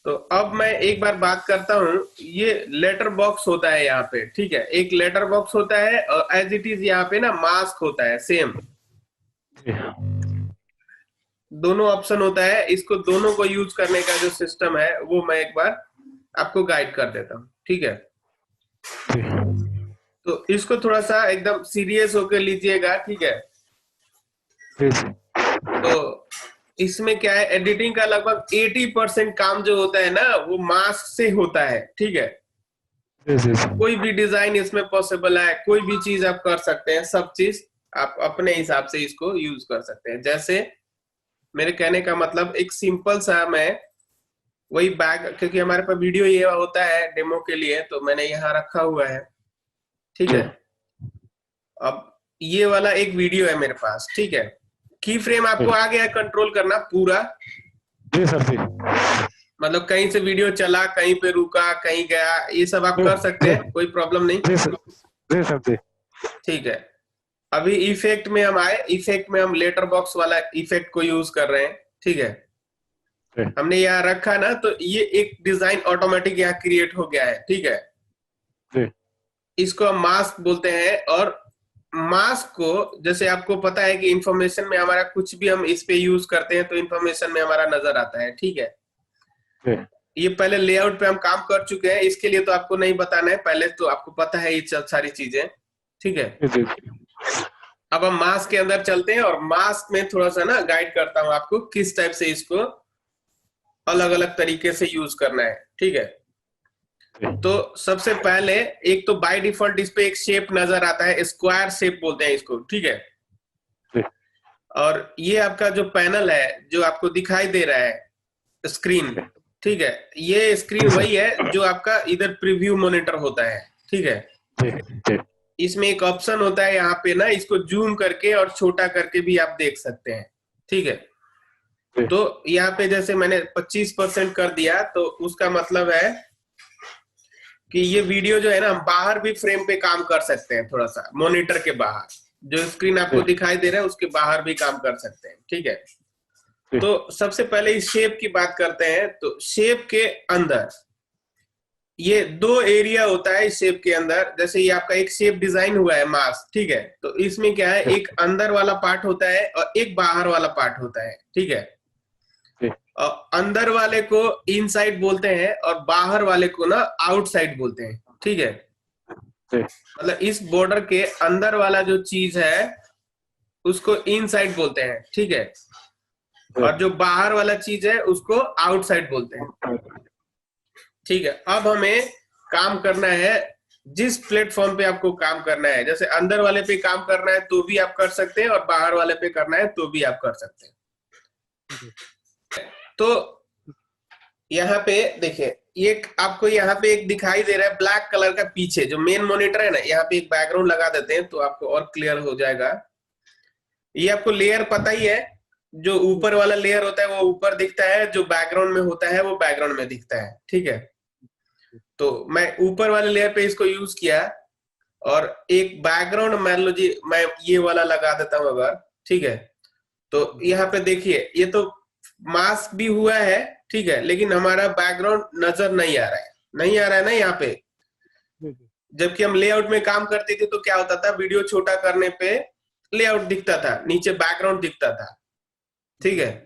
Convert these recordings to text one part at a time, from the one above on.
तो अब मैं एक बार बात करता हूँ, ये लेटर बॉक्स होता है यहाँ पे, ठीक है, एक लेटर बॉक्स होता है और एज इट इज यहाँ पे ना मास्क होता है सेम, दोनों ऑप्शन होता है। इसको दोनों को यूज करने का जो सिस्टम है वो मैं एक बार आपको गाइड कर देता हूँ, ठीक है। तो इसको थोड़ा सा एकदम सीरियस होकर लीजिएगा, ठीक है। तो इसमें क्या है, एडिटिंग का लगभग 80% काम जो होता है ना वो मास्क से होता है, ठीक है। कोई भी डिजाइन इसमें पॉसिबल है, कोई भी चीज आप कर सकते हैं, सब चीज आप अपने हिसाब से इसको यूज कर सकते हैं। जैसे मेरे कहने का मतलब एक सिंपल सा मैं वही बैग, क्योंकि हमारे पास वीडियो ये होता है डेमो के लिए, तो मैंने यहाँ रखा हुआ है, ठीक है। अब ये वाला एक वीडियो है मेरे पास, ठीक है। की फ्रेम आपको आ गया कंट्रोल करना पूरा? जी सर जी। मतलब कहीं से वीडियो चला, कहीं पे रुका, कहीं गया, ये सब आप कर सकते हैं, कोई प्रॉब्लम नहीं। जी सर जी सर जी। ठीक है। अभी इफेक्ट में हम आए, इफेक्ट में हम लेटर बॉक्स वाला इफेक्ट को यूज कर रहे हैं, ठीक है। हमने यहाँ रखा ना, तो ये एक डिजाइन ऑटोमेटिक यहाँ क्रिएट हो गया है, ठीक है। जी इसको हम मास्क बोलते हैं। और मास्क को जैसे आपको पता है कि इंफॉर्मेशन में हमारा कुछ भी हम इस पे यूज करते हैं तो इंफॉर्मेशन में हमारा नजर आता है, ठीक है। जी ये पहले लेआउट पे हम काम कर चुके हैं, इसके लिए तो आपको नहीं बताना है, पहले तो आपको पता है ये सारी चीजें, ठीक है। जी। अब हम मास्क के अंदर चलते हैं और मास्क में थोड़ा सा ना गाइड करता हूँ आपको किस टाइप से इसको अलग अलग तरीके से यूज करना है, ठीक है। तो सबसे पहले एक तो बाय डिफॉल्ट इस पे एक शेप नजर आता है, स्क्वायर शेप बोलते हैं इसको, ठीक है। जी और ये आपका जो पैनल है जो आपको दिखाई दे रहा है स्क्रीन, ठीक है, ये स्क्रीन वही है जो आपका इधर प्रीव्यू मॉनिटर होता है, ठीक है। जी जी इसमें एक ऑप्शन होता है यहाँ पे ना, इसको जूम करके और छोटा करके भी आप देख सकते हैं, ठीक है। जी तो यहाँ पे जैसे मैंने 25% कर दिया, तो उसका मतलब है कि ये वीडियो जो है ना, हम बाहर भी फ्रेम पे काम कर सकते हैं, थोड़ा सा मॉनिटर के बाहर जो स्क्रीन आपको दिखाई दे रहा है उसके बाहर भी काम कर सकते हैं, ठीक है। तो सबसे पहले इस शेप की बात करते हैं। तो शेप के अंदर ये दो एरिया होता है इस शेप के अंदर। जैसे ये आपका एक शेप डिजाइन हुआ है मास्क, ठीक है। तो इसमें क्या है, एक अंदर वाला पार्ट होता है और एक बाहर वाला पार्ट होता है, ठीक है। और अंदर वाले को इनसाइड बोलते हैं और बाहर वाले को ना आउटसाइड बोलते हैं, ठीक है। मतलब इस बॉर्डर के अंदर वाला जो चीज है उसको इनसाइड बोलते हैं, ठीक है। और जो बाहर वाला चीज है उसको आउटसाइड बोलते हैं, ठीक है। अब हमें काम करना है जिस प्लेटफॉर्म पे आपको काम करना है। जैसे अंदर वाले पे काम करना है तो भी आप कर सकते हैं और बाहर वाले पे करना है तो भी आप कर सकते हैं। तो यहाँ पे देखिए, ये आपको यहाँ पे एक दिखाई दे रहा है ब्लैक कलर का, पीछे जो मेन मॉनिटर है ना, यहाँ पे एक बैकग्राउंड लगा देते हैं तो आपको और क्लियर हो जाएगा। ये आपको लेयर पता ही है, जो ऊपर वाला लेयर होता है वो ऊपर दिखता है, जो बैकग्राउंड में होता है वो बैकग्राउंड में दिखता है, ठीक है। तो मैं ऊपर वाले लेयर पे इसको यूज किया और एक बैकग्राउंड मान लो जी मैं ये वाला लगा देता हूं अगर, ठीक है। तो यहाँ पे देखिए ये तो मास्क भी हुआ है, ठीक है, लेकिन हमारा बैकग्राउंड नजर नहीं आ रहा है, नहीं आ रहा है ना यहाँ पे। जबकि हम लेआउट में काम करते थे तो क्या होता था, वीडियो छोटा करने पे लेआउट दिखता था, नीचे बैकग्राउंड दिखता था, ठीक है।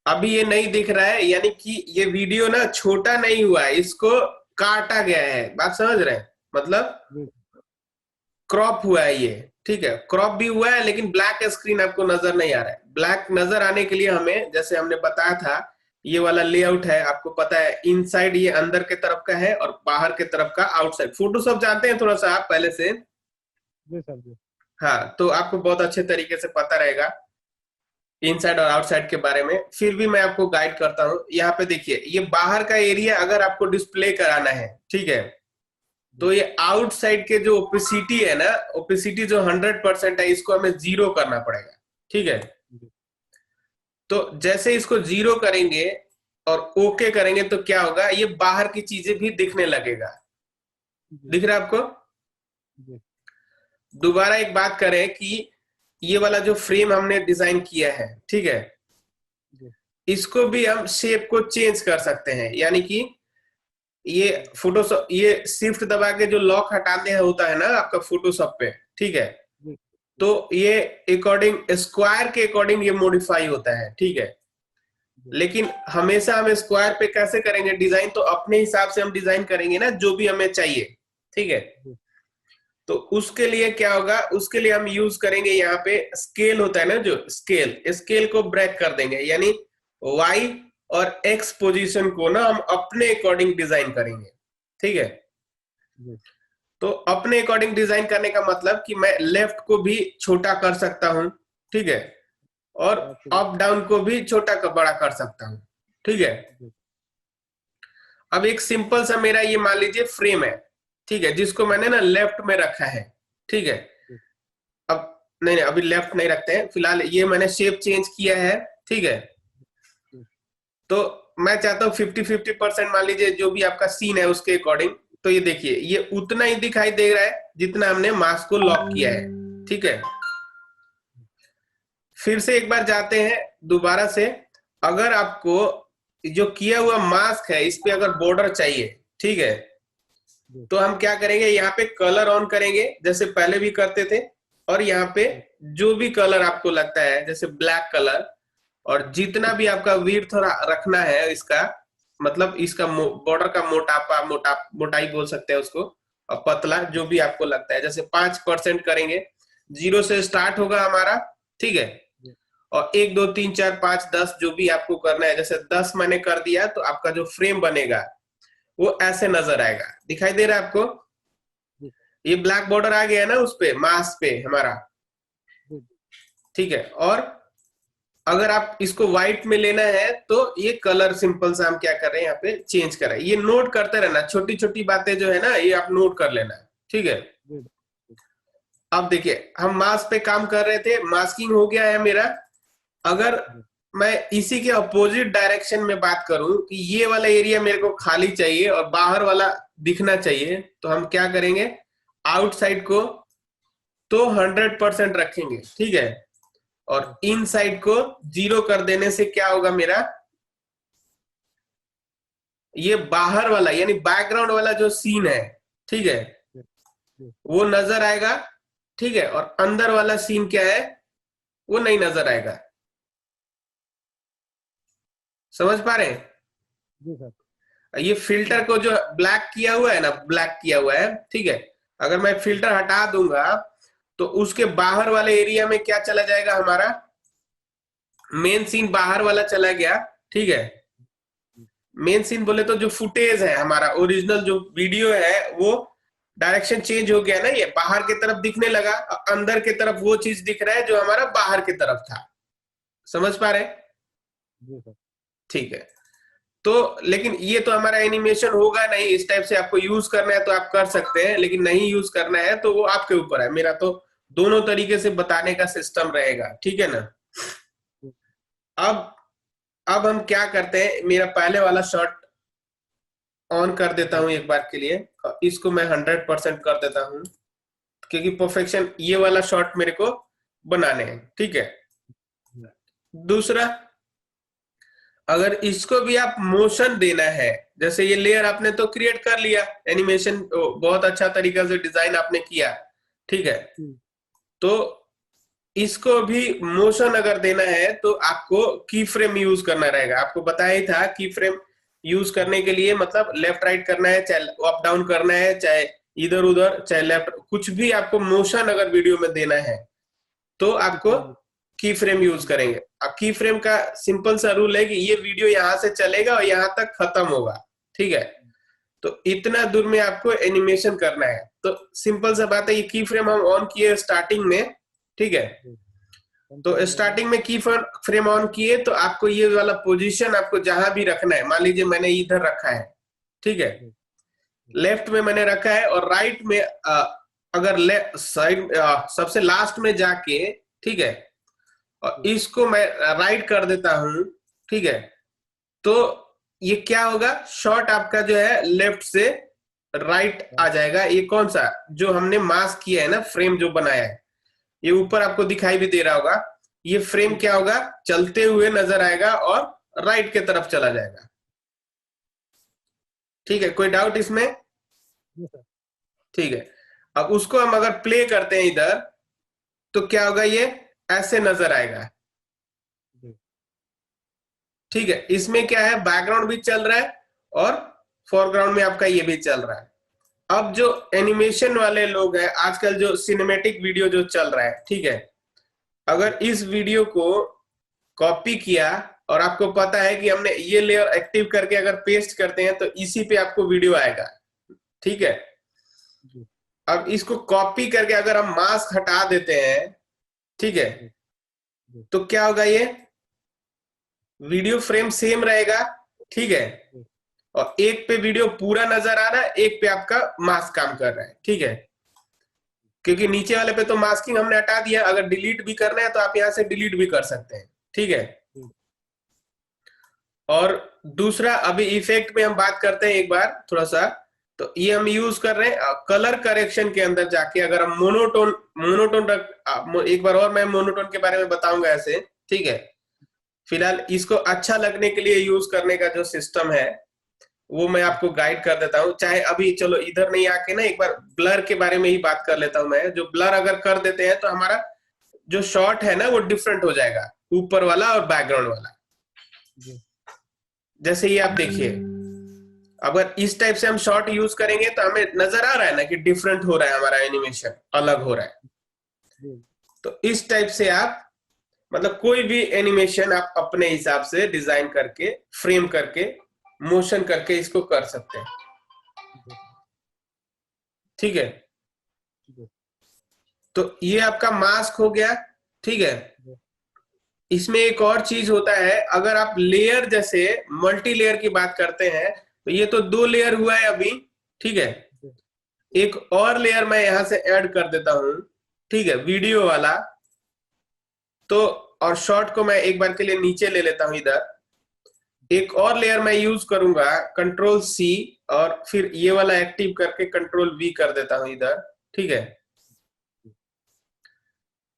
अभी ये नहीं दिख रहा है, यानी कि ये वीडियो ना छोटा नहीं हुआ है, इसको काटा गया है। बात समझ रहे हैं? मतलब क्रॉप हुआ है ये, ठीक है। क्रॉप भी हुआ है लेकिन ब्लैक स्क्रीन आपको नजर नहीं आ रहा है। ब्लैक नजर आने के लिए हमें, जैसे हमने बताया था, ये वाला लेआउट है, आपको पता है इनसाइड ये अंदर के तरफ का है और बाहर के तरफ का आउटसाइड। फोटोशॉप जानते हैं थोड़ा सा आप पहले से? जी सर जी। हाँ, तो आपको बहुत अच्छे तरीके से पता रहेगा इनसाइड और आउटसाइड के बारे में। फिर भी मैं आपको गाइड करता हूँ। यहाँ पे देखिए, ये बाहर का एरिया अगर आपको डिस्प्ले कराना है, ठीक है, तो ये आउटसाइड के जो ओपेसिटी है ना, ओपेसिटी जो 100% है, इसको हमें 0 करना पड़ेगा, ठीक है। तो जैसे इसको 0 करेंगे और ओके करेंगे तो क्या होगा, ये बाहर की चीजें भी दिखने लगेगा। दिख रहा है आपको? दोबारा एक बात करें कि ये वाला जो फ्रेम हमने डिजाइन किया है, ठीक है, इसको भी हम शेप को चेंज कर सकते हैं, यानी कि ये फोटोशॉप, ये शिफ्ट दबा के जो लॉक हटाने होता है ना आपका फोटोशॉप पे, ठीक है, जी तो ये अकॉर्डिंग स्क्वायर के अकॉर्डिंग ये मॉडिफाई होता है, ठीक है। जी लेकिन हमेशा हम स्क्वायर पे कैसे करेंगे डिजाइन, तो अपने हिसाब से हम डिजाइन करेंगे ना, जो भी हमें चाहिए, ठीक है। जी तो उसके लिए क्या होगा, उसके लिए हम यूज करेंगे यहाँ पे स्केल होता है ना, जो स्केल, स्केल को ब्रेक कर देंगे, यानी वाई और एक्स पोजीशन को ना हम अपने अकॉर्डिंग डिजाइन करेंगे, ठीक है। जी तो अपने अकॉर्डिंग डिजाइन करने का मतलब कि मैं लेफ्ट को भी छोटा कर सकता हूं, ठीक है, और ठीक है। अप डाउन को भी छोटा का बड़ा कर सकता हूं, ठीक है। जी अब एक सिंपल सा मेरा ये मान लीजिए फ्रेम है, ठीक है, जिसको मैंने ना लेफ्ट में रखा है, ठीक है। जी अब नहीं नहीं, अभी लेफ्ट नहीं रखते हैं फिलहाल, ये मैंने शेप चेंज किया है, ठीक है। जी तो मैं चाहता हूँ 50-50% मान लीजिए जो भी आपका सीन है उसके अकॉर्डिंग। तो ये देखिए, ये उतना ही दिखाई दे रहा है जितना हमने मास्क को लॉक किया है, ठीक है। फिर से एक बार जाते हैं दोबारा से, अगर आपको जो किया हुआ मास्क है इस पे अगर बॉर्डर चाहिए, ठीक है, जी तो हम क्या करेंगे, यहाँ पे कलर ऑन करेंगे जैसे पहले भी करते थे, और यहाँ पे जो भी कलर आपको लगता है जैसे ब्लैक कलर, और जितना भी आपका विड्थ रखना है इसका, मतलब इसका बॉर्डर का मोटाई बोल सकते हैं उसको, और पतला जो भी आपको लगता है, जैसे 5% करेंगे, 0 से स्टार्ट होगा हमारा, ठीक है। जी और 1 2 3 4 5 10 जो भी आपको करना है, जैसे 10 मैंने कर दिया, तो आपका जो फ्रेम बनेगा वो ऐसे नजर आएगा, दिखाई दे रहा है आपको। जी ये ब्लैक बॉर्डर आ गया है ना उस पे, मास्क पे हमारा, जी ठीक है। और अगर आप इसको व्हाइट में लेना है तो ये कलर सिंपल सा हम क्या कर रहे हैं, यहाँ पे चेंज कर रहे हैं। ये नोट करते रहना, छोटी छोटी बातें जो है ना ये आप नोट कर लेना है, ठीक है। जी अब देखिए, हम मास्क पे काम कर रहे थे, मास्किंग हो गया है मेरा। अगर जी मैं इसी के अपोजिट डायरेक्शन में बात करूं कि ये वाला एरिया मेरे को खाली चाहिए और बाहर वाला दिखना चाहिए, तो हम क्या करेंगे, आउटसाइड को तो 100% रखेंगे, ठीक है, और इनसाइड को 0 कर देने से क्या होगा मेरा, ये बाहर वाला यानी बैकग्राउंड वाला जो सीन है, ठीक है, जी वो नजर आएगा, ठीक है, और अंदर वाला सीन क्या है वो नहीं नजर आएगा। समझ पा रहे हैं? जी सर। ये फिल्टर को जो ब्लैक किया हुआ है ना, ब्लैक किया हुआ है, ठीक है, अगर मैं फिल्टर हटा दूंगा तो उसके बाहर वाले एरिया में क्या चला जाएगा, हमारा मेन सीन बाहर वाला चला गया, ठीक है। मेन सीन बोले तो जो फुटेज है हमारा, ओरिजिनल जो वीडियो है, वो डायरेक्शन चेंज हो गया ना, ये बाहर की तरफ दिखने लगा, अंदर की तरफ वो चीज दिख रहा है जो हमारा बाहर की तरफ था। समझ पा रहे हैं? जी सर। ठीक है। तो लेकिन ये तो हमारा एनिमेशन होगा नहीं, इस टाइप से आपको यूज करना है तो आप कर सकते हैं, लेकिन नहीं यूज करना है तो वो आपके ऊपर है। मेरा तो दोनों तरीके से बताने का सिस्टम रहेगा, ठीक है ना। अब अब हम क्या करते हैं, मेरा पहले वाला शॉट ऑन कर देता हूं एक बार के लिए, और इसको मैं 100% कर देता हूं, क्योंकि परफेक्शन ये वाला शॉट मेरे को बनाने हैं, ठीक है। दूसरा, अगर इसको भी आप मोशन देना है, जैसे ये लेयर आपने तो क्रिएट कर लिया, एनिमेशन बहुत अच्छा तरीका से डिजाइन आपने किया, ठीक है, तो इसको भी मोशन अगर देना है तो आपको की फ्रेम यूज करना रहेगा। आपको बताया ही था की फ्रेम यूज करने के लिए, मतलब लेफ्ट राइट करना है, चाहे अप डाउन करना है, चाहे इधर उधर, चाहे लेफ्ट, कुछ भी आपको मोशन अगर वीडियो में देना है तो आपको की फ्रेम यूज करेंगे। अब की फ्रेम का सिंपल सा रूल है कि ये वीडियो यहां से चलेगा और यहां तक खत्म होगा, ठीक है। तो इतना दूर में आपको एनिमेशन करना है, तो सिंपल सा बात है, ये की फ्रेम हम ऑन किए स्टार्टिंग में, ठीक है। तो स्टार्टिंग में की फ्रेम ऑन किए तो आपको ये वाला पोजीशन आपको जहां भी रखना है, मान लीजिए मैंने इधर रखा है, ठीक है, लेफ्ट में मैंने रखा है, और राइट में अगर लेफ्ट साइड सबसे लास्ट में जाके, ठीक है, और इसको मैं राइट कर देता हूं, ठीक है, तो ये क्या होगा, शॉट आपका जो है लेफ्ट से राइट आ जाएगा। ये कौन सा जो हमने मास्क किया है ना, फ्रेम जो बनाया है, ये ऊपर आपको दिखाई भी दे रहा होगा, ये फ्रेम क्या होगा, चलते हुए नजर आएगा और राइट की तरफ चला जाएगा। ठीक है, कोई डाउट इसमें? जी सर। ठीक है, अब उसको हम अगर प्ले करते हैं इधर, तो क्या होगा, ये ऐसे नजर आएगा। जी ठीक है, इसमें क्या है, बैकग्राउंड भी चल रहा है और फोरग्राउंड में आपका ये भी चल रहा है। अब जो एनिमेशन वाले लोग हैं, आजकल जो सिनेमैटिक वीडियो जो चल रहा है, ठीक है, अगर इस वीडियो को कॉपी किया और आपको पता है कि हमने ये लेयर एक्टिव करके अगर पेस्ट करते हैं तो इसी पे आपको वीडियो आएगा। ठीक है, जी अब इसको कॉपी करके अगर हम मास्क हटा देते हैं, ठीक है, जी जी तो क्या होगा, ये वीडियो फ्रेम सेम रहेगा। ठीक है, जी और एक पे वीडियो पूरा नजर आ रहा है, एक पे आपका मास्क काम कर रहा है। ठीक है, क्योंकि नीचे वाले पे तो मास्किंग हमने हटा दिया, अगर डिलीट भी करना है तो आप यहां से डिलीट भी कर सकते हैं। ठीक है, जी और दूसरा, अभी इफेक्ट में हम बात करते हैं एक बार थोड़ा सा। तो ये हम यूज कर रहे हैं कलर करेक्शन के अंदर जाके, अगर हम मोनोटोन मोनोटोन एक बार और मैं मोनोटोन के बारे में बताऊंगा ऐसे। ठीक है, फिलहाल इसको अच्छा लगने के लिए यूज करने का जो सिस्टम है वो मैं आपको गाइड कर देता हूँ। चाहे अभी चलो इधर नहीं आके ना, एक बार ब्लर के बारे में ही बात कर लेता हूँ मैं। जो ब्लर अगर कर देते हैं तो हमारा जो शॉट है ना वो डिफरेंट हो जाएगा, ऊपर वाला और बैकग्राउंड वाला। जी जैसे ये आप देखिए, अगर इस टाइप से हम शॉट यूज करेंगे तो हमें नजर आ रहा है ना कि डिफरेंट हो रहा है, हमारा एनिमेशन अलग हो रहा है। जी तो इस टाइप से आप मतलब कोई भी एनिमेशन आप अपने हिसाब से डिजाइन करके, फ्रेम करके, मोशन करके इसको कर सकते हैं। जी ठीक है, जी तो ये आपका मास्क हो गया। ठीक है, जी इसमें एक और चीज होता है, अगर आप लेयर जैसे मल्टी लेयर की बात करते हैं, तो ये तो 2 लेयर हुआ है अभी। ठीक है, जी एक और लेयर मैं यहां से ऐड कर देता हूं। ठीक है, वीडियो वाला। तो और शॉर्ट को मैं एक बार के लिए नीचे ले लेता हूं इधर। एक और लेयर मैं यूज करूंगा, कंट्रोल सी, और फिर ये वाला एक्टिव करके कंट्रोल वी कर देता हूं इधर। ठीक है,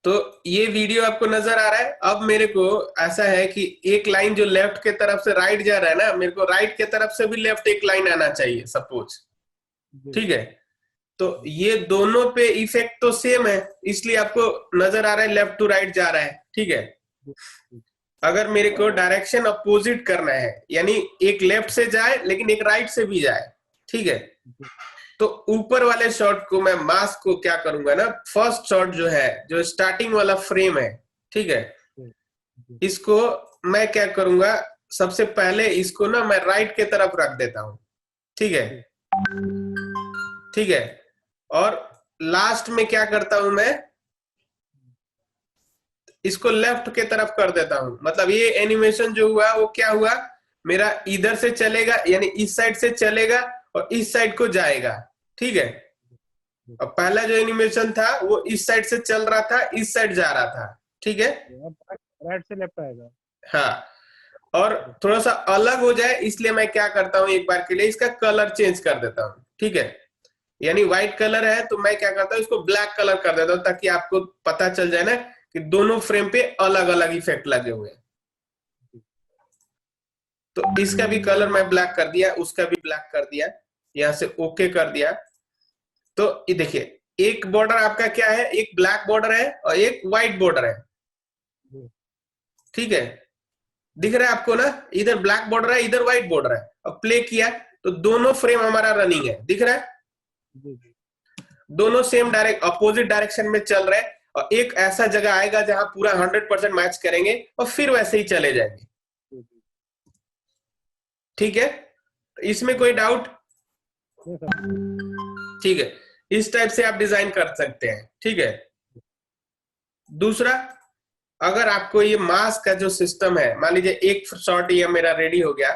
तो ये वीडियो आपको नजर आ रहा है। अब मेरे को ऐसा है कि एक लाइन जो लेफ्ट के तरफ से राइट जा रहा है ना, मेरे को राइट के तरफ से भी लेफ्ट एक लाइन आना चाहिए सपोज। जी ठीक है, तो ये दोनों पे इफेक्ट तो सेम है, इसलिए आपको नजर आ रहा है लेफ्ट टू राइट जा रहा है। ठीक है, जी अगर मेरे को डायरेक्शन अपोजिट करना है, यानी एक लेफ्ट से जाए लेकिन एक राइट से भी जाए, ठीक है, जी तो ऊपर वाले शॉट को मैं मास्क को क्या करूंगा ना, फर्स्ट शॉट जो है, जो स्टार्टिंग वाला फ्रेम है, ठीक है, जी जी इसको मैं क्या करूंगा, सबसे पहले इसको ना मैं राइट के तरफ रख देता हूं। ठीक है, जी ठीक है, और लास्ट में क्या करता हूं मैं, इसको लेफ्ट के तरफ कर देता हूं। मतलब ये एनिमेशन जो हुआ वो क्या हुआ, मेरा इधर से चलेगा, यानी इस साइड से चलेगा और इस साइड को जाएगा। ठीक है, और पहला जो एनिमेशन था वो इस साइड से चल रहा था, इस साइड जा रहा था। ठीक है, अब राइट से लेफ्ट आएगा। हाँ, और जी थोड़ा सा अलग हो जाए इसलिए मैं क्या करता हूं, एक बार के लिए इसका कलर चेंज कर देता हूं। ठीक है, यानी व्हाइट कलर है तो मैं क्या करता हूं, इसको ब्लैक कलर कर देता हूं, ताकि आपको पता चल जाए ना कि दोनों फ्रेम पे अलग अलग इफेक्ट लगे हुए हैं। तो इसका भी कलर मैं ब्लैक कर दिया, उसका भी ब्लैक कर दिया, यहां से ओके कर दिया। तो ये देखिए, एक बॉर्डर आपका क्या है, एक ब्लैक बॉर्डर है और एक व्हाइट बॉर्डर है। जी ठीक है, दिख रहा है आपको ना, इधर ब्लैक बॉर्डर है, इधर व्हाइट बॉर्डर है। अब प्ले किया तो दोनों फ्रेम हमारा रनिंग है, दिख रहा है, जी जी दोनों सेम डायरेक्ट अपोजिट डायरेक्शन में चल रहे हैं। और एक ऐसा जगह आएगा जहां पूरा 100% मैच करेंगे और फिर वैसे ही चले जाएंगे। जी ठीक है, इसमें कोई डाउट? जी सर। ठीक है, इस टाइप से आप डिजाइन कर सकते हैं। ठीक है, दूसरा, अगर आपको ये मास्क का जो सिस्टम है, मान लीजिए एक शॉट ये मेरा रेडी हो गया,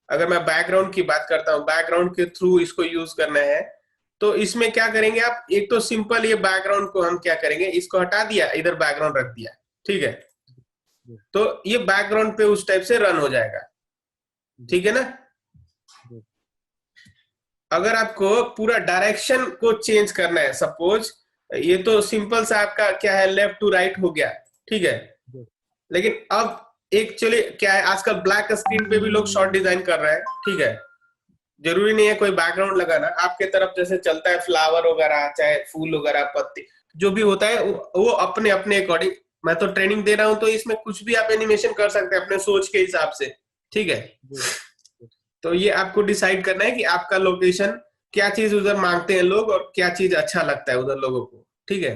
अगर मैं बैकग्राउंड की बात करता हूं, बैकग्राउंड के थ्रू इसको यूज करना है, तो इसमें क्या करेंगे आप, एक तो सिंपल ये बैकग्राउंड को हम क्या करेंगे, इसको हटा दिया, इधर बैकग्राउंड रख दिया। ठीक है, जी तो ये बैकग्राउंड पे उस टाइप से रन हो जाएगा। जी ठीक है ना, जी अगर आपको पूरा डायरेक्शन को चेंज करना है, सपोज ये तो सिंपल सा आपका क्या है, लेफ्ट टू राइट हो गया। ठीक है, जी लेकिन अब एक्चुअली क्या है, आजकल ब्लैक स्क्रीन पे भी लोग शॉर्ट डिजाइन कर रहे हैं, ठीक है। जरूरी नहीं है कोई बैकग्राउंड लगाना, आपके तरफ जैसे चलता है फ्लावर वगैरह, चाहे फूल वगैरह, पत्ते, जो भी होता है वो अपने अपने अकॉर्डिंग। मैं तो ट्रेनिंग दे रहा हूं, तो इसमें कुछ भी आप एनिमेशन कर सकते हैं अपने सोच के हिसाब से, ठीक है। जी तो ये आपको डिसाइड करना है कि आपका लोकेशन, क्या चीज उधर मांगते हैं लोग और क्या चीज अच्छा लगता है उधर लोगों को, ठीक है।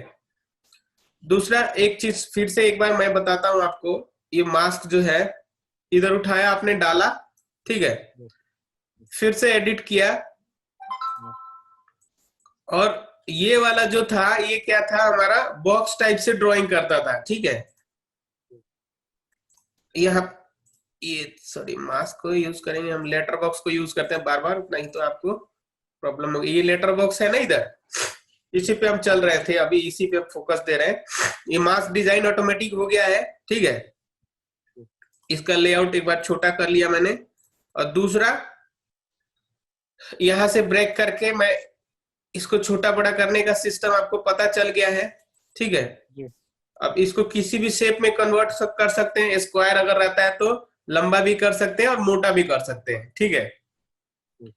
दूसरा एक चीज फिर से एक बार मैं बताता हूं आपको, ये मास्क जो है इधर उठाया आपने, डाला, ठीक है, जी फिर से एडिट किया, और ये वाला जो था ये क्या था, हमारा बॉक्स टाइप से ड्राइंग करता था, ठीक है। यहाँ ये सॉरी, मास्क को यूज करेंगे हम, लेटर बॉक्स को यूज करते हैं बार बार, नहीं तो आपको प्रॉब्लम होगी। ये लेटर बॉक्स है ना इधर, इसी पे हम चल रहे थे अभी, इसी पे फोकस दे रहे हैं। ये मास्क डिजाइन ऑटोमेटिक हो गया है, ठीक है। इसका लेआउट एक बार छोटा कर लिया मैंने, और दूसरा यहां से ब्रेक करके मैं इसको छोटा बड़ा करने का सिस्टम आपको पता चल गया है, ठीक है। जी अब इसको किसी भी शेप में कन्वर्ट कर सकते हैं, स्क्वायर अगर रहता है तो लंबा भी कर सकते हैं और मोटा भी कर सकते हैं, ठीक है।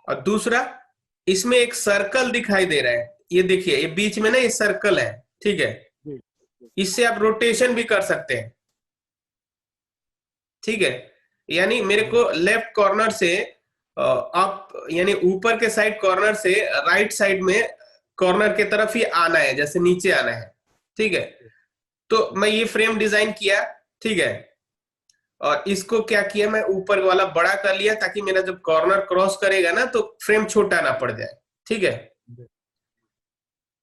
और दूसरा, इसमें एक सर्कल दिखाई दे रहा है, ये देखिए, ये बीच में ना ये सर्कल है, ठीक है। जी इससे आप रोटेशन भी कर सकते हैं, ठीक है। यानी मेरे को लेफ्ट कॉर्नर से अप, यानी ऊपर के साइड कॉर्नर से राइट साइड में कॉर्नर के तरफ ही आना है, जैसे नीचे आना है, ठीक है। तो मैं ये फ्रेम डिजाइन किया, ठीक है, और इसको क्या किया, मैं ऊपर वाला बड़ा कर लिया ताकि मेरा जब कॉर्नर क्रॉस करेगा ना तो फ्रेम छोटा ना पड़ जाए, ठीक है।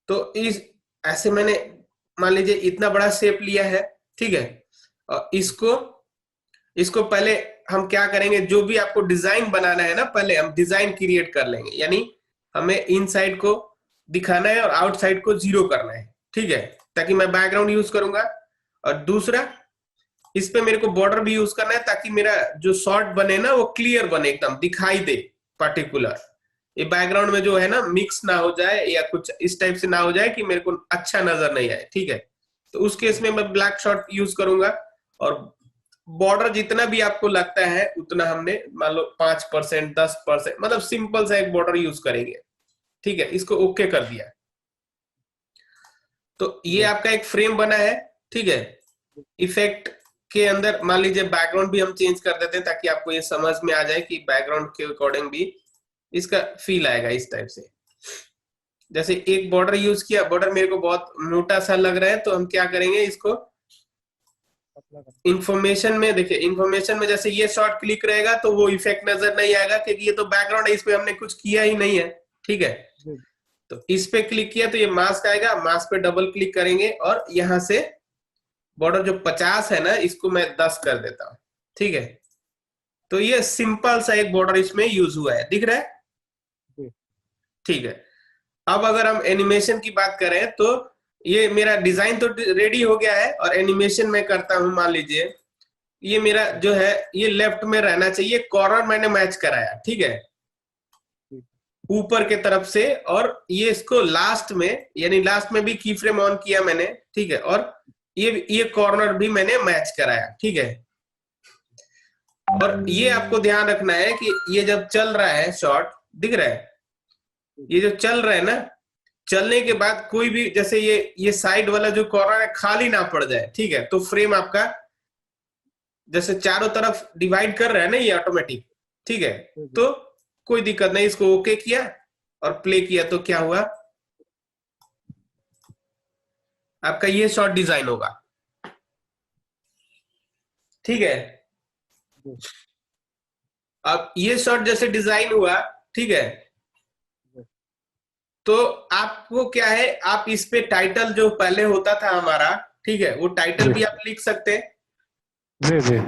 तो इस ऐसे मैंने मान लीजिए इतना बड़ा शेप लिया है, ठीक है। और इसको इसको पहले हम क्या करेंगे, जो भी आपको डिजाइन बनाना है ना, पहले हम डिजाइन क्रिएट कर लेंगे, यानी हमें इन साइड को दिखाना है और आउटसाइड को जीरो करना है, ठीक है, ताकि मैं बैकग्राउंड यूज करूंगा। और दूसरा, इस पे मेरे को बॉर्डर भी यूज करना है ताकि मेरा जो शॉट बने ना वो क्लियर बने, एकदम दिखाई दे पर्टिकुलर, ये बैकग्राउंड में जो है ना मिक्स ना हो जाए या कुछ इस टाइप से ना हो जाए कि मेरे को अच्छा नजर नहीं आए, ठीक है। तो उस केस में मैं ब्लैक शॉट यूज करूंगा, और बॉर्डर जितना भी आपको लगता है उतना हमने मान लो 5%, 10%, मतलब सिंपल सा एक बॉर्डर यूज करेंगे, ठीक है। इसको ओके कर दिया, तो ये आपका एक फ्रेम बना है, ठीक है। इफेक्ट के अंदर मान लीजिए बैकग्राउंड भी हम चेंज कर देते हैं ताकि आपको ये समझ में आ जाए कि बैकग्राउंड के अकॉर्डिंग भी इसका फील आएगा इस टाइप से। जैसे एक बॉर्डर यूज किया, बॉर्डर मेरे को बहुत मोटा सा लग रहा है, तो हम क्या करेंगे, इसको इंफॉर्मेशन में, देखिए इंफॉर्मेशन में जैसे ये शॉट क्लिक रहेगा तो वो इफेक्ट नजर नहीं आएगा, क्योंकि ये तो बैकग्राउंड है, इस पे हमने कुछ किया ही नहीं है, ठीक है। तो इस पे क्लिक किया तो ये मास्क आएगा, मास्क पे डबल क्लिक करेंगे और यहां से बॉर्डर जो 50 है ना, इसको मैं 10 कर देता हूं, ठीक है। तो ये सिंपल सा एक बॉर्डर इसमें यूज हुआ है, दिख रहा है, ठीक है। अब अगर हम एनिमेशन की बात करें तो ये मेरा डिजाइन तो रेडी हो गया है, और एनिमेशन में करता हूं, मान लीजिए ये मेरा जो है ये लेफ्ट में रहना चाहिए, कॉर्नर मैंने मैच कराया, ठीक है, ऊपर के तरफ से, और ये इसको लास्ट में, यानी लास्ट में भी की फ्रेम ऑन किया मैंने, ठीक है, और ये कॉर्नर भी मैंने मैच कराया, ठीक है। और ये आपको ध्यान रखना है कि ये जब चल रहा है शॉट, दिख रहा है, ये जो चल रहा है ना, चलने के बाद कोई भी, जैसे ये साइड वाला जो कॉर्नर है खाली ना पड़ जाए, ठीक है। तो फ्रेम आपका जैसे चारों तरफ डिवाइड कर रहा है ना ये ऑटोमेटिक, ठीक है। तो कोई दिक्कत नहीं, इसको ओके किया और प्ले किया तो क्या हुआ, आपका ये शॉट डिजाइन होगा, ठीक है। अब ये शॉट जैसे डिजाइन हुआ, ठीक है, तो आपको क्या है, आप इस पे टाइटल जो पहले होता था हमारा, ठीक है, वो टाइटल भी आप लिख सकते हैं। जी जी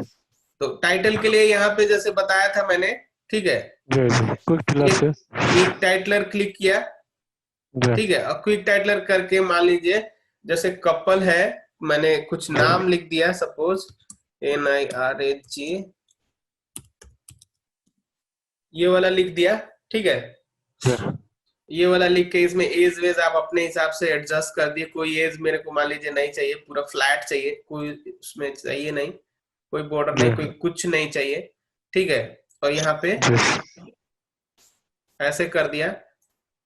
तो टाइटल के लिए यहाँ पे जैसे बताया था मैंने, ठीक है, जी जी क्विक एक टाइटलर क्लिक किया, ठीक है, और क्विक टाइटलर करके मान लीजिए जैसे कपल है, मैंने कुछ नाम लिख दिया, सपोज NIRHG, ये वाला लिख दिया, ठीक है। ये वाला लिख के इसमें एज वेज आप अपने हिसाब से एडजस्ट कर दिए, कोई एज मेरे को मान लीजिए नहीं चाहिए, पूरा फ्लैट चाहिए, कोई उसमें चाहिए नहीं, कोई बॉर्डर नहीं, कोई कुछ नहीं चाहिए, ठीक है। और यहाँ पे ऐसे कर दिया,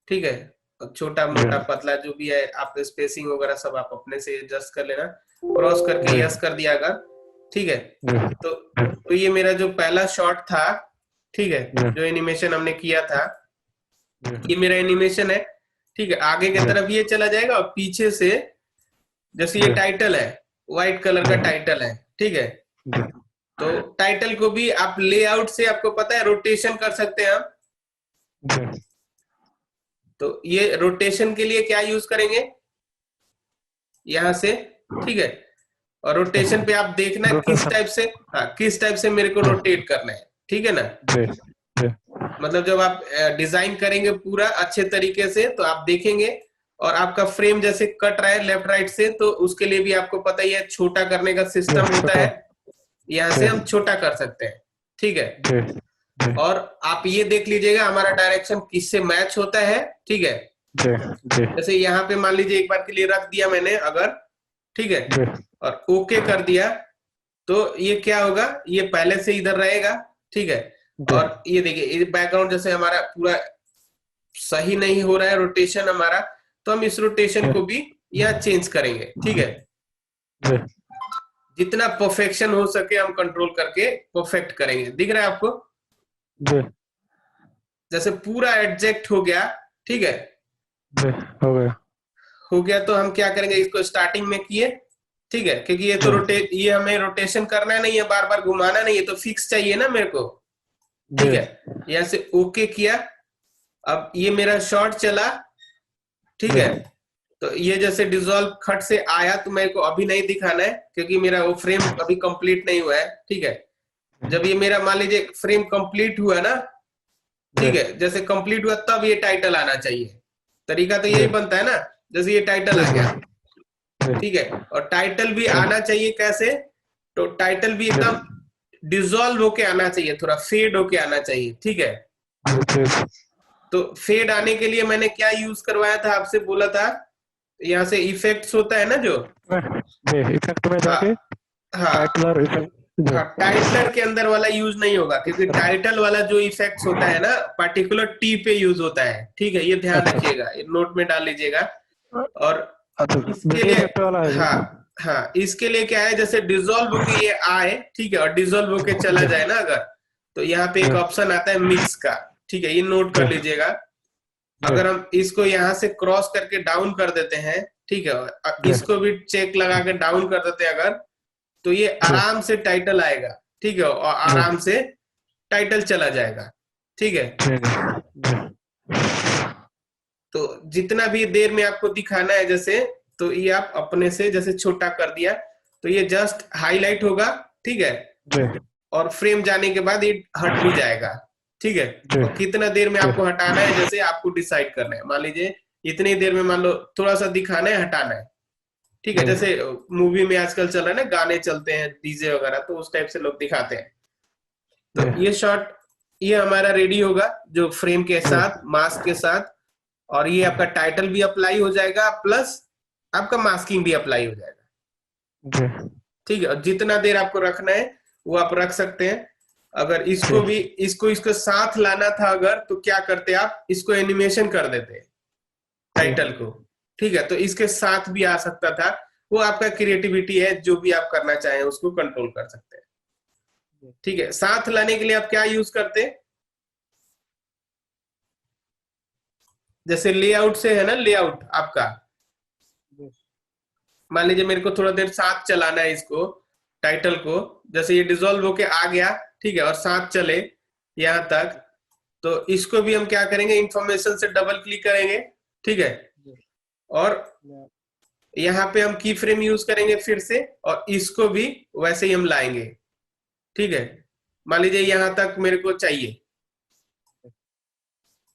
ठीक है। और छोटा मोटा पतला जो भी है आप स्पेसिंग वगैरह सब आप अपने से एडजस्ट कर लेना। क्रॉस करके यस कर दिया अगर, ठीक है। तो ये मेरा जो पहला शॉट था, ठीक है, जो एनिमेशन हमने किया था, ये मेरा एनिमेशन है, ठीक है। आगे की तरफ ये चला जाएगा और पीछे से जैसे ये टाइटल है, व्हाइट कलर का टाइटल है, ठीक है। तो टाइटल को भी आप लेआउट से, आपको पता है रोटेशन कर सकते हैं हम। तो ये रोटेशन के लिए क्या यूज करेंगे, यहां से, ठीक है। और रोटेशन पे आप देखना किस टाइप से, हाँ किस टाइप से मेरे को रोटेट करना है, ठीक है ना। मतलब जब आप डिजाइन करेंगे पूरा अच्छे तरीके से तो आप देखेंगे, और आपका फ्रेम जैसे कट रहा है लेफ्ट राइट से, तो उसके लिए भी आपको पता ही है छोटा करने का सिस्टम होता है, यहाँ से हम छोटा कर सकते हैं, ठीक है। और आप ये देख लीजिएगा हमारा डायरेक्शन किससे मैच होता है, ठीक है। जैसे यहाँ पे मान लीजिए एक बार के लिए रख दिया मैंने अगर, ठीक है, और ओके कर दिया, तो ये क्या होगा, ये पहले से इधर रहेगा, ठीक है। और ये देखिए बैकग्राउंड जैसे हमारा पूरा सही नहीं हो रहा है रोटेशन हमारा, तो हम इस रोटेशन को भी यहाँ चेंज करेंगे, ठीक है। जितना परफेक्शन हो सके हम कंट्रोल करके परफेक्ट करेंगे। दिख रहा है आपको, जैसे पूरा एडजेक्ट हो गया, ठीक है, हो गया। तो हम क्या करेंगे, इसको स्टार्टिंग में किए, ठीक है, क्योंकि ये तो ये हमें रोटेशन करना नहीं है, बार बार घुमाना नहीं है, तो फिक्स चाहिए ना मेरे को, ठीक है। यहाँ से ओके किया, अब ये मेरा शॉट चला, ठीक है। तो ये जैसे डिसॉल्व खट से आया, तो मेरे को अभी नहीं दिखाना है क्योंकि मेरा वो फ्रेम अभी कंप्लीट नहीं हुआ है, ठीक है। जब ये मेरा मान लीजिए फ्रेम कंप्लीट हुआ ना, ठीक है, जैसे कंप्लीट हुआ तब ये टाइटल आना चाहिए। तरीका तो यही बनता है ना, जैसे ये टाइटल आ गया, ठीक है। और टाइटल भी आना चाहिए कैसे, तो टाइटल भी एकदम डिसॉल्व होके आना चाहिए, थोड़ा फेड होके आना चाहिए, ठीक है। तो फेड आने के लिए मैंने क्या यूज करवाया था, आपसे बोला था, यहाँ से इफेक्ट्स होता है ना जो, इफेक्ट में जाके टाइटलर इफेक्ट, टाइटलर के अंदर वाला यूज नहीं होगा, क्योंकि टाइटल वाला जो इफेक्ट्स होता है ना पर्टिकुलर टी पे यूज होता है, ठीक है। ये ध्यान रखिएगा, ये नोट में डाल लीजिएगा। और इसके लिए हाँ इसके लिए क्या है, जैसे डिसॉल्व होके ये आए, ठीक है, और डिसॉल्व होके चला जाए ना अगर, तो यहाँ पे एक ऑप्शन आता है मिक्स का, ठीक है, ये नोट कर लीजिएगा। अगर हम इसको यहाँ से क्रॉस करके डाउन कर देते हैं, ठीक है, इसको भी चेक लगा के डाउन कर देते हैं अगर, तो ये आराम से टाइटल आएगा, ठीक है, और आराम से टाइटल चला जाएगा, ठीक है। तो जितना भी देर में आपको दिखाना है जैसे, तो ये आप अपने से जैसे छोटा कर दिया, तो ये जस्ट हाईलाइट होगा, ठीक है, और फ्रेम जाने के बाद ये हट भी जाएगा, ठीक है। और कितना देर में आपको हटाना है जैसे आपको डिसाइड करना है, मान लीजिए इतनी देर में मान लो थोड़ा सा दिखाना है, हटाना है, ठीक है। जैसे मूवी में आजकल चल रहा है ना, गाने चलते हैं डीजे वगैरह, तो उस टाइप से लोग दिखाते हैं। तो ये शॉट ये हमारा रेडी होगा जो फ्रेम के साथ, मास्क के साथ, और ये आपका टाइटल भी अप्लाई हो जाएगा, प्लस आपका मास्किंग भी अप्लाई हो जाएगा, ठीक है। और जितना देर आपको रखना है वो आप रख सकते हैं। अगर इसको भी इसको साथ लाना था अगर, तो क्या करते आप, इसको एनिमेशन कर देते टाइटल को, ठीक है। तो इसके साथ भी आ सकता था, वो आपका क्रिएटिविटी है, जो भी आप करना चाहें उसको कंट्रोल कर सकते हैं, ठीक है। साथ लाने के लिए आप क्या यूज करते हैं, जैसे लेआउट से है ना, लेआउट आपका, मान लीजिए मेरे को थोड़ा देर साथ चलाना है इसको टाइटल को, जैसे ये डिसॉल्व होके आ गया, ठीक है, और साथ चले यहां तक, तो इसको भी हम क्या करेंगे, इंफॉर्मेशन से डबल क्लिक करेंगे, ठीक है। और यहाँ पे हम की फ्रेम यूज करेंगे फिर से, और इसको भी वैसे ही हम लाएंगे, ठीक है। मान लीजिए यहां तक मेरे को चाहिए,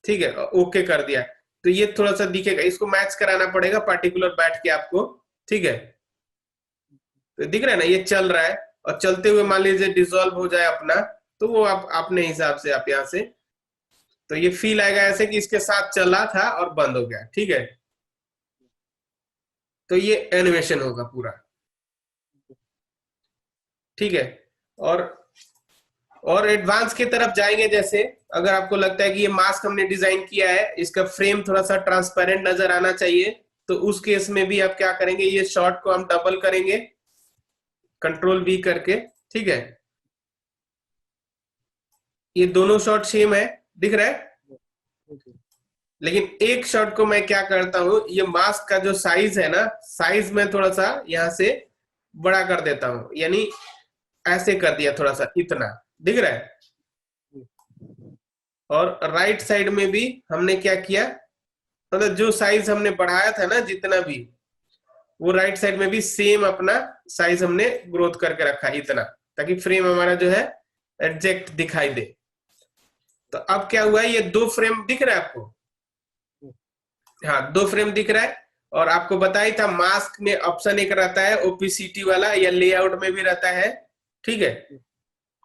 ठीक है, ओके कर दिया, तो ये थोड़ा सा दिखेगा, इसको मैच कराना पड़ेगा पर्टिकुलर बैठ के आपको, ठीक है। तो दिख रहा है ना, ये चल रहा है, और चलते हुए मान लीजिए डिसॉल्व हो जाए अपना, तो वो आप अपने हिसाब से आप यहाँ से, तो ये फील आएगा ऐसे कि इसके साथ चला था और बंद हो गया, ठीक है। तो ये एनिमेशन होगा पूरा, ठीक है। और और एडवांस की तरफ जाएंगे, जैसे अगर आपको लगता है कि ये मास्क हमने डिजाइन किया है, इसका फ्रेम थोड़ा सा ट्रांसपेरेंट नजर आना चाहिए, तो उस केस में भी आप क्या करेंगे, ये शॉट को हम डबल करेंगे कंट्रोल V करके, ठीक है। ये दोनों शॉट सेम है, दिख रहा है, लेकिन एक शॉट को मैं क्या करता हूं, ये मास्क का जो साइज है ना, साइज में थोड़ा सा यहां से बड़ा कर देता हूं, यानी ऐसे कर दिया थोड़ा सा, इतना दिख रहा है। और राइट साइड में भी हमने क्या किया, मतलब जो साइज हमने बढ़ाया था ना जितना भी, वो राइट साइड में भी सेम अपना साइज हमने ग्रोथ करके रखा इतना, ताकि फ्रेम हमारा जो है एग्जैक्ट दिखाई दे। तो अब क्या हुआ है, ये दो फ्रेम दिख रहा है आपको, हाँ दो फ्रेम दिख रहा है। और आपको बताया था मास्क में ऑप्शन एक रहता है ओपीसीटी वाला, या लेआउट में भी रहता है, ठीक है।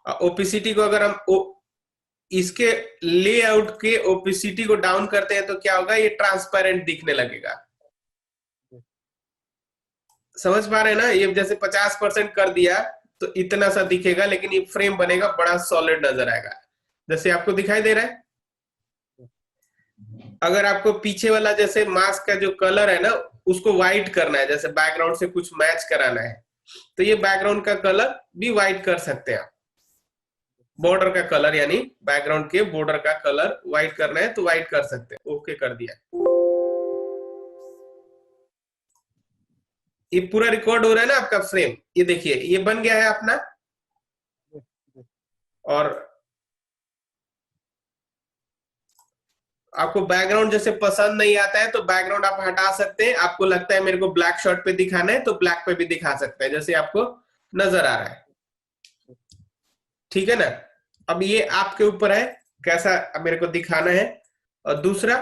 ओपीसीटी को अगर हम इसके लेआउट के ओपीसीटी को डाउन करते हैं तो क्या होगा, ये ट्रांसपेरेंट दिखने लगेगा। समझ पा रहे हैं ना, ये जैसे 50% कर दिया तो इतना सा दिखेगा, लेकिन ये फ्रेम बनेगा बड़ा सॉलिड नजर आएगा, जैसे आपको दिखाई दे रहा है। अगर आपको पीछे वाला जैसे मास्क का जो कलर है ना, उसको व्हाइट करना है, जैसे बैकग्राउंड से कुछ मैच कराना है, तो ये बैकग्राउंड का कलर भी व्हाइट कर सकते हैं आप। बॉर्डर का कलर, यानी बैकग्राउंड के बॉर्डर का कलर व्हाइट करना है तो व्हाइट कर सकते हैं। ओके कर दिया, ये पूरा रिकॉर्ड हो रहा है ना आपका फ्रेम, ये देखिए ये बन गया है अपना। और आपको बैकग्राउंड जैसे पसंद नहीं आता है तो बैकग्राउंड आप हटा सकते हैं, आपको लगता है मेरे को ब्लैक शॉट पे दिखाना है तो ब्लैक पे भी दिखा सकते हैं, जैसे आपको नजर आ रहा है, ठीक है ना। अब ये आपके ऊपर है कैसा मेरे को दिखाना है। और दूसरा,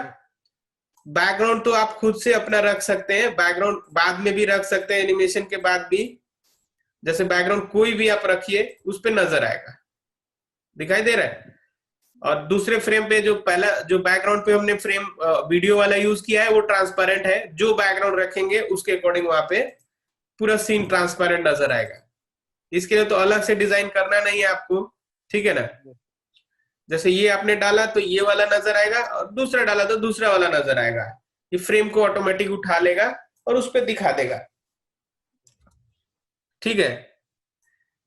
बैकग्राउंड तो आप खुद से अपना रख सकते हैं, बैकग्राउंड बाद में भी रख सकते हैं, एनिमेशन के बाद भी, जैसे बैकग्राउंड कोई भी आप रखिए उस पे नजर आएगा, दिखाई दे रहा है। और दूसरे फ्रेम पे जो पहला जो बैकग्राउंड पे हमने फ्रेम वीडियो वाला यूज किया है वो ट्रांसपेरेंट है, जो बैकग्राउंड रखेंगे उसके अकॉर्डिंग वहां पे पूरा सीन ट्रांसपेरेंट नजर आएगा। इसके लिए तो अलग से डिजाइन करना नहीं है आपको, ठीक है ना। जैसे ये आपने डाला तो ये वाला नजर आएगा, और दूसरा डाला तो दूसरा वाला नजर आएगा, ये फ्रेम को ऑटोमेटिक उठा लेगा और उस पर दिखा देगा, ठीक है।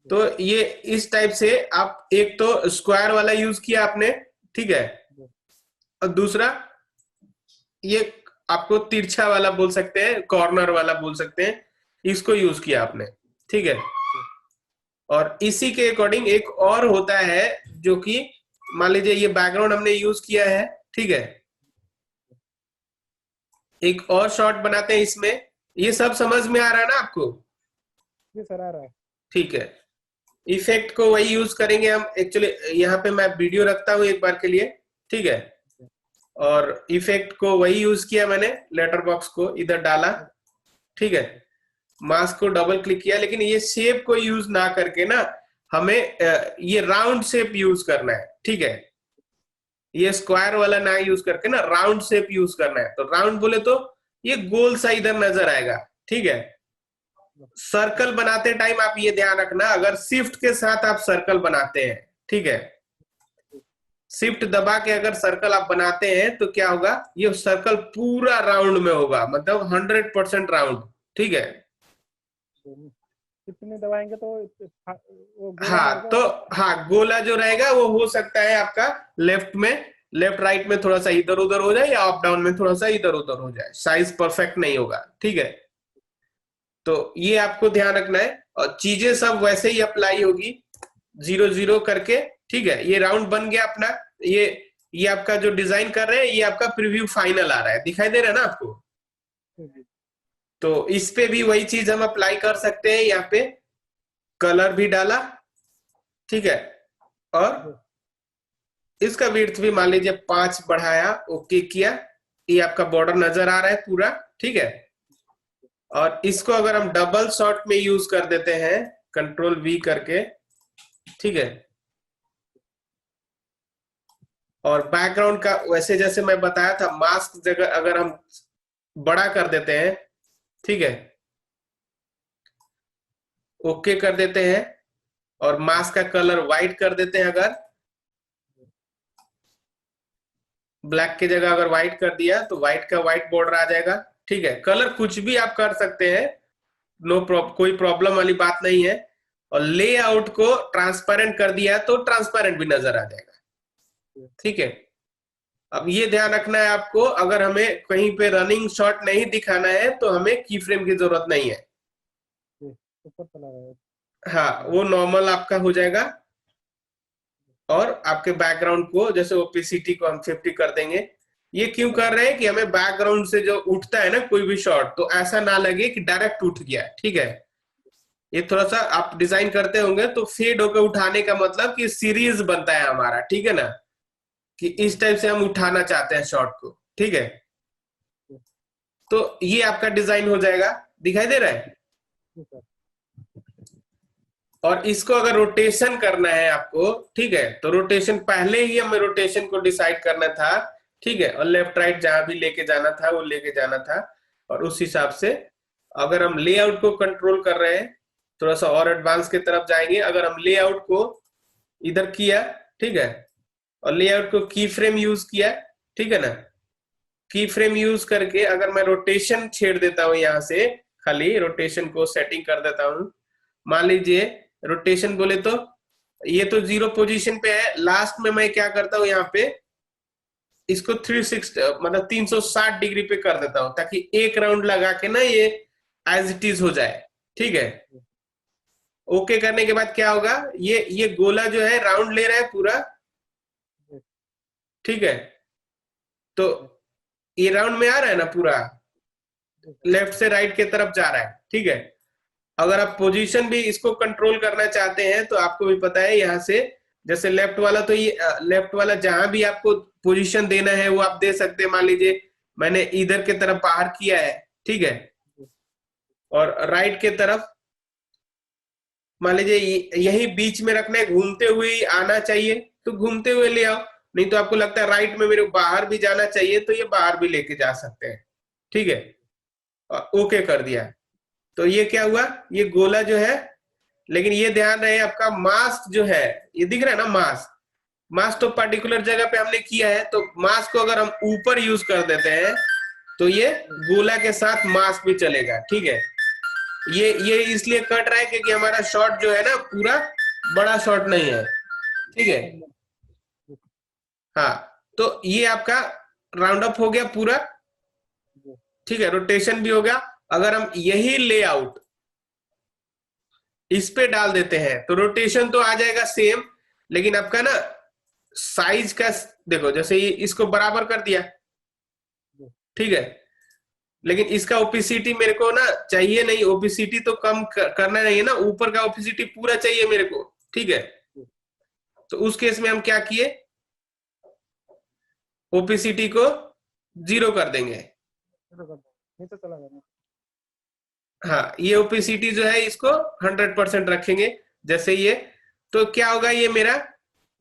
तो ये इस टाइप से आप एक तो स्क्वायर वाला यूज किया आपने, ठीक है, और दूसरा ये आपको तिरछा वाला बोल सकते हैं, कॉर्नर वाला बोल सकते हैं, इसको यूज किया आपने, ठीक है। और इसी के अकॉर्डिंग एक और होता है, जो कि मान लीजिए ये बैकग्राउंड हमने यूज किया है, ठीक है, एक और शॉट बनाते हैं इसमें। ये सब समझ में आ रहा है ना आपको? जी सर आ रहा है। ठीक है, इफेक्ट को वही यूज करेंगे हम, एक्चुअली यहाँ पे मैं वीडियो रखता हूँ एक बार के लिए, ठीक है। और इफेक्ट को वही यूज किया मैंने, लेटर बॉक्स को इधर डाला, ठीक है, मास्क को डबल क्लिक किया, लेकिन ये शेप को यूज ना करके ना हमें ये राउंड शेप यूज करना है, ठीक है। ये स्क्वायर वाला ना यूज करके ना राउंड शेप यूज करना है। तो राउंड बोले तो ये गोल सा इधर नजर आएगा, ठीक है। सर्कल बनाते टाइम आप ये ध्यान रखना, अगर शिफ्ट के साथ आप सर्कल बनाते हैं, ठीक है, शिफ्ट दबा के अगर सर्कल आप बनाते हैं तो क्या होगा, ये सर्कल पूरा राउंड में होगा, मतलब 100% राउंड, ठीक है। कितने दबाएंगे तो वो गोला हाँ जो तो रहेगा? हाँ, गोला जो रहेगा वो हो सकता है आपका लेफ्ट में, लेफ्ट राइट में थोड़ा सा इधर उधर हो जाए, या अप डाउन में थोड़ा सा इधर उधर हो जाए, साइज परफेक्ट नहीं होगा, ठीक है। तो ये आपको ध्यान रखना है, और चीजें सब वैसे ही अप्लाई होगी 0 0 करके, ठीक है। ये राउंड बन गया अपना, ये आपका जो डिजाइन कर रहे हैं ये आपका प्रीव्यू फाइनल आ रहा है, दिखाई दे रहा है ना आपको। तो इस पे भी वही चीज हम अप्लाई कर सकते हैं, यहाँ पे कलर भी डाला, ठीक है, और इसका विड्थ भी मान लीजिए 5 बढ़ाया, ओके किया, ये आपका बॉर्डर नजर आ रहा है पूरा, ठीक है। और इसको अगर हम डबल शॉट में यूज कर देते हैं कंट्रोल V करके, ठीक है, और बैकग्राउंड का वैसे जैसे मैं बताया था मास्क जगह अगर हम बड़ा कर देते हैं, ठीक है, ओके कर देते हैं, और मास्क का कलर व्हाइट कर देते हैं। अगर ब्लैक की जगह अगर व्हाइट कर दिया तो व्हाइट का व्हाइट बॉर्डर आ जाएगा। ठीक है, कलर कुछ भी आप कर सकते हैं, कोई प्रॉब्लम वाली बात नहीं है। और लेआउट को ट्रांसपेरेंट कर दिया तो ट्रांसपेरेंट भी नजर आ जाएगा। ठीक है, अब ये ध्यान रखना है आपको, अगर हमें कहीं पे रनिंग शॉट नहीं दिखाना है तो हमें की फ्रेम की जरूरत नहीं है। ऊपर चला गया। हाँ, वो नॉर्मल आपका हो जाएगा। और आपके बैकग्राउंड को जैसे ओपेसिटी को हम 50 कर देंगे। ये क्यों कर रहे हैं कि हमें बैकग्राउंड से जो उठता है ना कोई भी शॉट, तो ऐसा ना लगे कि डायरेक्ट उठ गया। ठीक है, ये थोड़ा सा आप डिजाइन करते होंगे तो फेड होकर उठाने का मतलब कि सीरीज बनता है हमारा। ठीक है ना, कि इस टाइप से हम उठाना चाहते हैं शॉट को। ठीक है, तो ये आपका डिजाइन हो जाएगा, दिखाई दे रहा है। और इसको अगर रोटेशन करना है आपको, ठीक है, तो रोटेशन पहले ही हमें रोटेशन को डिसाइड करना था। ठीक है, और लेफ्ट राइट जहां भी लेके जाना था वो लेके जाना था। और उस हिसाब से अगर हम लेआउट को कंट्रोल कर रहे हैं, थोड़ा सा और एडवांस की तरफ जाएंगे। अगर हम लेआउट को इधर किया, ठीक है, और लेआउट को की फ्रेम यूज किया, ठीक है ना, की फ्रेम यूज करके अगर मैं रोटेशन छेड़ देता हूं, यहां से खाली रोटेशन को सेटिंग कर देता हूं। मान लीजिए रोटेशन बोले तो ये तो 0 पोजीशन पे है, लास्ट में मैं क्या करता हूं, यहाँ पे इसको 360 मतलब 360 डिग्री पे कर देता हूं, ताकि एक राउंड लगा के ना ये एज इट इज हो जाए। ठीक है, ओके करने के बाद क्या होगा, ये गोला जो है राउंड ले रहा है पूरा। ठीक है, तो ये राउंड में आ रहा है ना पूरा, लेफ्ट से राइट की तरफ जा रहा है। ठीक है, अगर आप पोजीशन भी इसको कंट्रोल करना चाहते हैं तो आपको भी पता है यहां से, जैसे लेफ्ट वाला, तो ये लेफ्ट वाला जहां भी आपको पोजीशन देना है वो आप दे सकते हैं। मान लीजिए मैंने इधर के तरफ बाहर किया है, ठीक है, और राइट के तरफ मान लीजिए यही बीच में रखना है, घूमते हुए आना चाहिए तो घूमते हुए ले आओ। नहीं तो आपको लगता है राइट में मेरे को बाहर भी जाना चाहिए तो ये बाहर भी लेके जा सकते हैं। ठीक है, ओके कर दिया। तो ये क्या हुआ, ये गोला जो है, लेकिन ये ध्यान रहे आपका मास्क जो है, ये दिख रहा है ना मास्क, मास्क तो पर्टिकुलर जगह पे हमने किया है, तो मास्क को अगर हम ऊपर यूज कर देते हैं तो ये गोला के साथ मास्क भी चलेगा। ठीक है, ये इसलिए कट रहा है क्योंकि हमारा शॉट जो है ना पूरा बड़ा शॉट नहीं है। ठीक है, हाँ, तो ये आपका राउंड अप हो गया पूरा। ठीक है, रोटेशन भी हो गया। अगर हम यही लेआउट इस पे डाल देते हैं तो रोटेशन तो आ जाएगा सेम, लेकिन आपका ना साइज का देखो, जैसे ये इसको बराबर कर दिया, ठीक है, लेकिन इसका ओपिसिटी मेरे को ना चाहिए नहीं, ओपिसिटी तो कम करना नहीं है ना, ऊपर का ओपिसिटी पूरा चाहिए मेरे को। ठीक है, तो उस केस में हम क्या किए, ओपिसिटी को 0 कर देंगे। नहीं तो चला गया। हाँ, ये ओपिसिटी जो है इसको 100% रखेंगे जैसे ये। तो क्या होगा, ये मेरा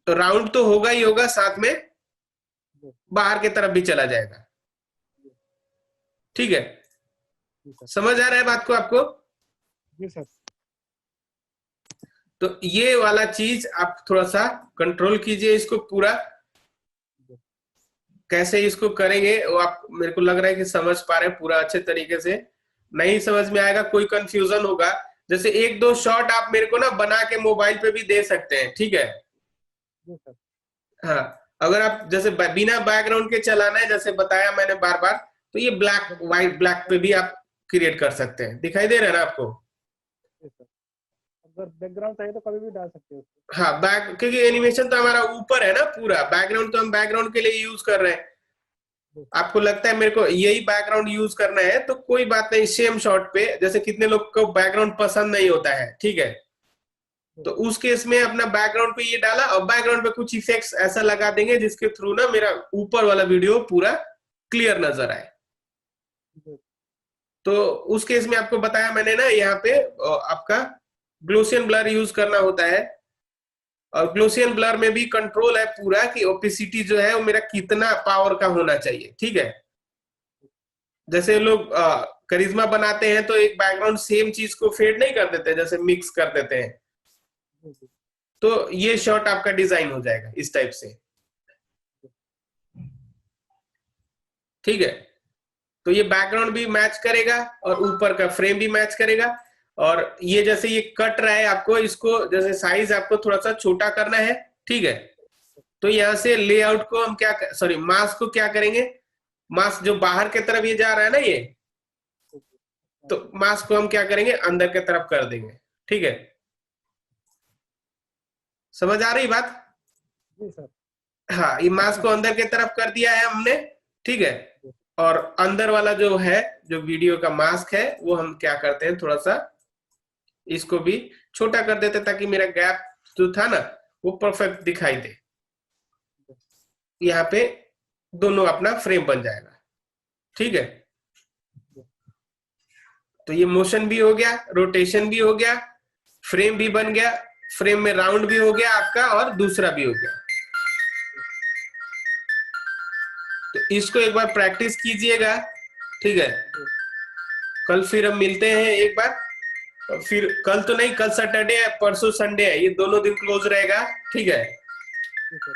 राउंड तो होगा ही होगा, साथ में बाहर की तरफ भी चला जाएगा। ठीक है, समझ आ रहा है बात को आपको। जी सर। तो ये वाला चीज आप थोड़ा सा कंट्रोल कीजिए इसको पूरा, कैसे इसको करेंगे वो आप, मेरे को लग रहा है कि समझ पा रहे हैं पूरा अच्छे तरीके से। नहीं समझ में आएगा, कोई कंफ्यूजन होगा, जैसे एक दो शॉट आप मेरे को ना बना के मोबाइल पे भी दे सकते हैं। ठीक है, हाँ, अगर आप जैसे बिना बैकग्राउंड के चलाना है जैसे बताया मैंने बार बार, तो ये ब्लैक व्हाइट ब्लैक पे भी आप क्रिएट कर सकते हैं। दिखाई दे रहा है ना आपको। अगर बैकग्राउंड चाहिए तो कभी भी डाल सकते हो। हाँ, बैक, क्योंकि एनिमेशन तो हमारा ऊपर है ना पूरा, बैकग्राउंड तो हम बैकग्राउंड के लिए यूज कर रहे हैं। आपको लगता है मेरे को यही बैकग्राउंड यूज करना है तो कोई बात नहीं, सेम शॉट पे, जैसे कितने लोग को बैकग्राउंड पसंद नहीं होता है, ठीक है, तो उस केस में अपना बैकग्राउंड पे ये डाला और बैकग्राउंड पे कुछ इफेक्ट्स ऐसा लगा देंगे जिसके थ्रू ना मेरा ऊपर वाला वीडियो पूरा क्लियर नजर आए। तो उस केस में आपको बताया मैंने ना, यहाँ पे आपका ग्लोसियन ब्लर यूज करना होता है। और ग्लोसियन ब्लर में भी कंट्रोल है पूरा कि ओपेसिटी जो है वो मेरा कितना पावर का होना चाहिए। ठीक है, जैसे लोग करिश्मा बनाते हैं तो एक बैकग्राउंड सेम चीज को फेड नहीं कर देते, जैसे मिक्स कर देते हैं, जी जी तो ये शॉट आपका डिजाइन हो जाएगा इस टाइप से। ठीक है, तो ये बैकग्राउंड भी मैच करेगा और ऊपर का फ्रेम भी मैच करेगा। और ये जैसे ये कट रहा है, आपको इसको जैसे साइज आपको थोड़ा सा छोटा करना है। ठीक है, तो यहाँ से लेआउट को हम क्या, सॉरी मास्क को क्या करेंगे, मास्क जो बाहर की तरफ ये जा रहा है ना ये, जी जी। हाँ, तो मास्क को हम क्या करेंगे, अंदर की तरफ कर देंगे। ठीक है, समझ आ रही बात? जी सर। हाँ, ये मास्क को अंदर की तरफ कर दिया है हमने। ठीक है, जी और अंदर वाला जो है, जो वीडियो का मास्क है, वो हम क्या करते हैं, थोड़ा सा इसको भी छोटा कर देते ताकि मेरा गैप जो था ना वो परफेक्ट दिखाई दे। यहाँ पे दोनों अपना फ्रेम बन जाएगा। ठीक है, जी तो ये मोशन भी हो गया, रोटेशन भी हो गया, फ्रेम भी बन गया, फ्रेम में राउंड भी हो गया आपका और दूसरा भी हो गया। तो इसको एक बार प्रैक्टिस कीजिएगा। ठीक है, जी कल फिर हम मिलते हैं एक बार। और फिर कल तो नहीं, कल सैटरडे है, परसों संडे है, ये दोनों दिन क्लोज रहेगा। ठीक है, जी सर।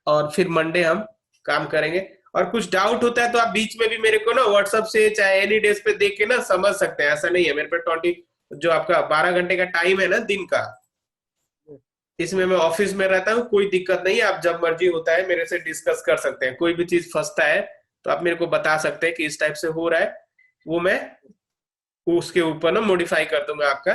और फिर मंडे हम काम करेंगे। और कुछ डाउट होता है तो आप बीच में भी मेरे को ना व्हाट्सएप से चाहे एनी डेज पे देख के ना समझ सकते हैं। ऐसा नहीं है, मेरे पे 20 जो आपका 12 घंटे का टाइम है ना दिन का, जी इसमें मैं ऑफिस में रहता हूँ, कोई दिक्कत नहीं है। आप जब मर्जी होता है मेरे से डिस्कस कर सकते हैं, कोई भी चीज फंसता है तो आप मेरे को बता सकते हैं कि इस टाइप से हो रहा है, वो मैं उसके ऊपर ना मॉडिफाई कर दूंगा आपका